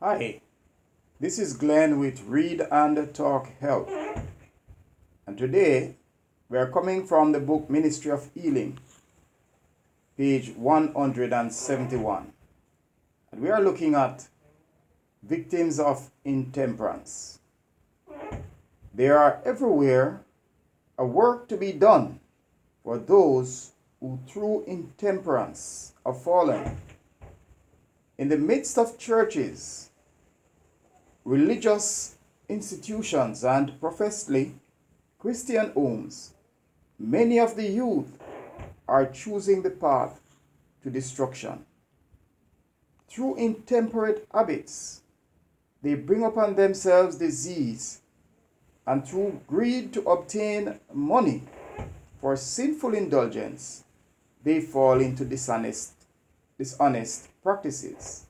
Hi, this is Glenn with Read and Talk Health. And today we are coming from the book Ministry of Healing, page 171. And we are looking at victims of intemperance. There are everywhere a work to be done for those who through intemperance have fallen. In the midst of churches, religious institutions, and professedly Christian homes, many of the youth are choosing the path to destruction. Through intemperate habits, they bring upon themselves disease, and through greed to obtain money for sinful indulgence, they fall into dishonest practices.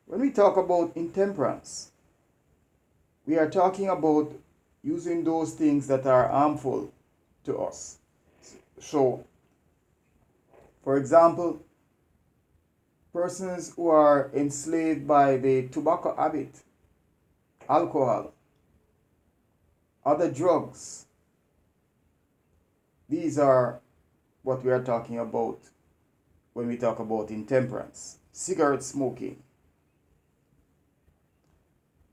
When we talk about intemperance, we are talking about using those things that are harmful to us. So, for example, persons who are enslaved by the tobacco habit, alcohol, other drugs, these are what we are talking about when we talk about intemperance. Cigarette smoking,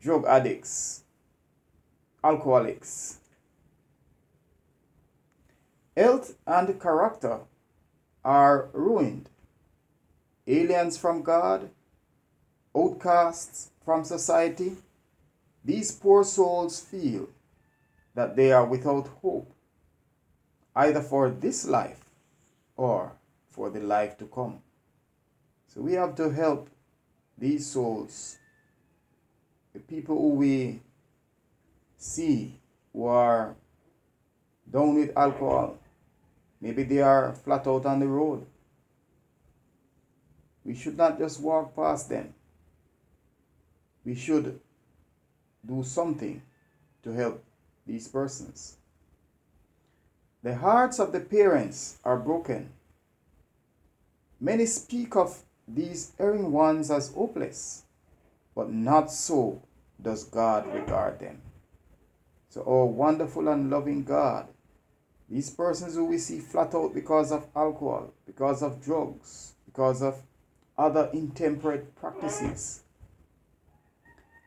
drug addicts, alcoholics. Health and character are ruined. Aliens from God, outcasts from society, these poor souls feel that they are without hope, either for this life or for the life to come. So we have to help these souls, the people who we see who are down with alcohol. Maybe they are flat out on the road. We should not just walk past them. We should do something to help these persons. The hearts of the parents are broken. Many speak of these erring ones as hopeless, but not so does God regard them. So, oh wonderful and loving God, these persons who we see flat out because of alcohol, because of drugs, because of other intemperate practices,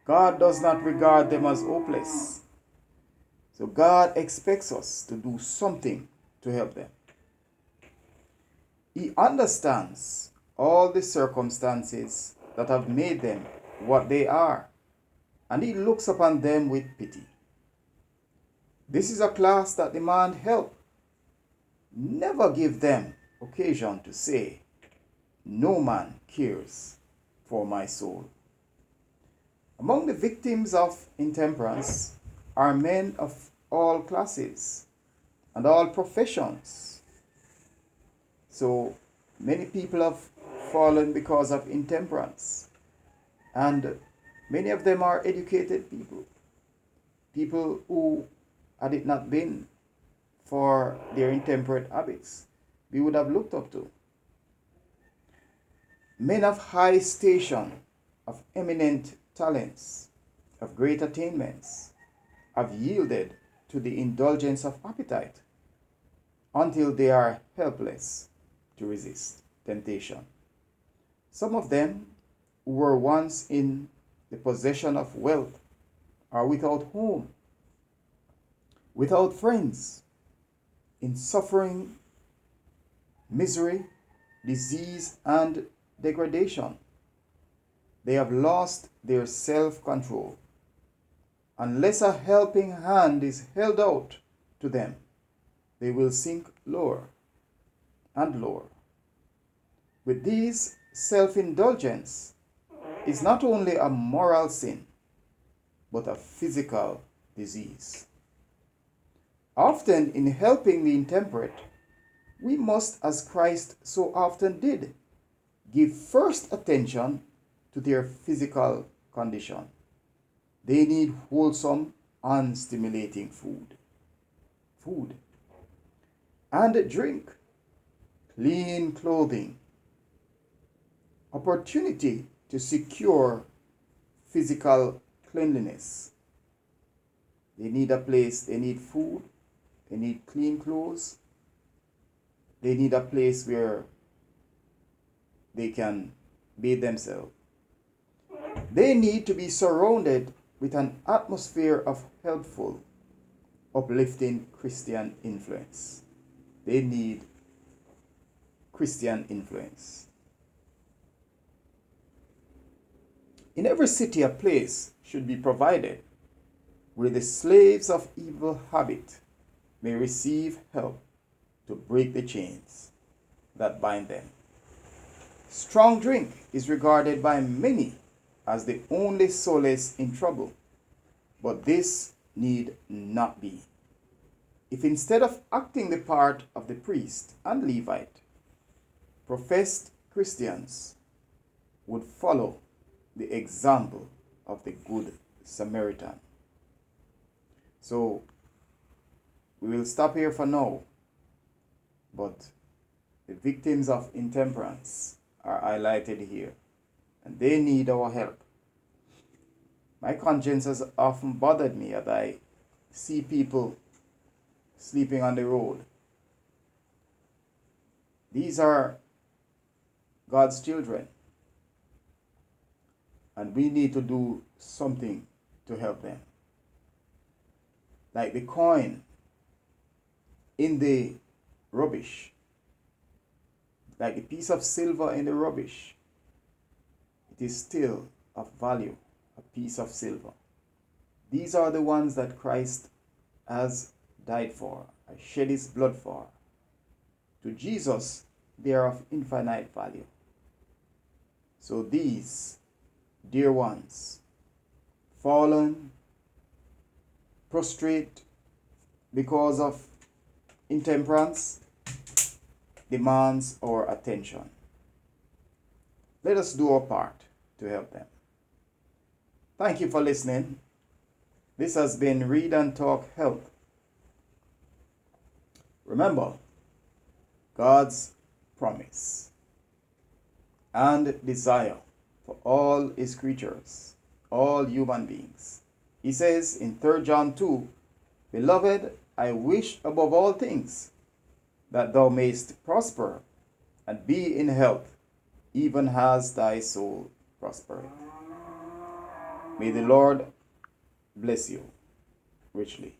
God does not regard them as hopeless. So God expects us to do something to help them. He understands all the circumstances that have made them what they are, and He looks upon them with pity. This is a class that demand help. Never give them occasion to say, "No man cares for my soul." Among the victims of intemperance are men of all classes and all professions. So many people have fallen because of intemperance, and many of them are educated people, people who, had it not been for their intemperate habits, we would have looked up to. Men of high station, of eminent talents, of great attainments, have yielded to the indulgence of appetite until they are helpless to resist temptation. Some of them who were once in the possession of wealth are without home, without friends, in suffering, misery, disease, and degradation. They have lost their self-control. Unless a helping hand is held out to them, they will sink lower and lower. With these, self-indulgence is not only a moral sin, but a physical disease. Often in helping the intemperate, we must, as Christ so often did, give first attention to their physical condition. They need wholesome and stimulating food and drink, clean clothing, opportunity to secure physical cleanliness. They need a place, they need food, they need clean clothes, they need a place where they can bathe themselves. They need to be surrounded with an atmosphere of helpful, uplifting Christian influence. They need Christian influence. In every city, a place should be provided where the slaves of evil habit may receive help to break the chains that bind them. Strong drink is regarded by many as the only solace in trouble, but this need not be. If instead of acting the part of the priest and Levite, professed Christians would follow the example of the Good Samaritan. So we will stop here for now, but the victims of intemperance are highlighted here, and they need our help. My conscience has often bothered me as I see people sleeping on the road. These are God's children, and we need to do something to help them. Like the coin in the rubbish, like the piece of silver in the rubbish, it is still of value, a piece of silver. These are the ones that Christ has died for, has shed his blood for. To Jesus, they are of infinite value. So these dear ones, fallen, prostrate because of intemperance, demands our attention. Let us do our part to help them. Thank you for listening. This has been Read and Talk Health. Remember, God's promise and desire for all his creatures, all human beings. He says in 3 John 2, Beloved, I wish above all things that thou mayst prosper and be in health, even as thy soul prospereth. May the Lord bless you richly.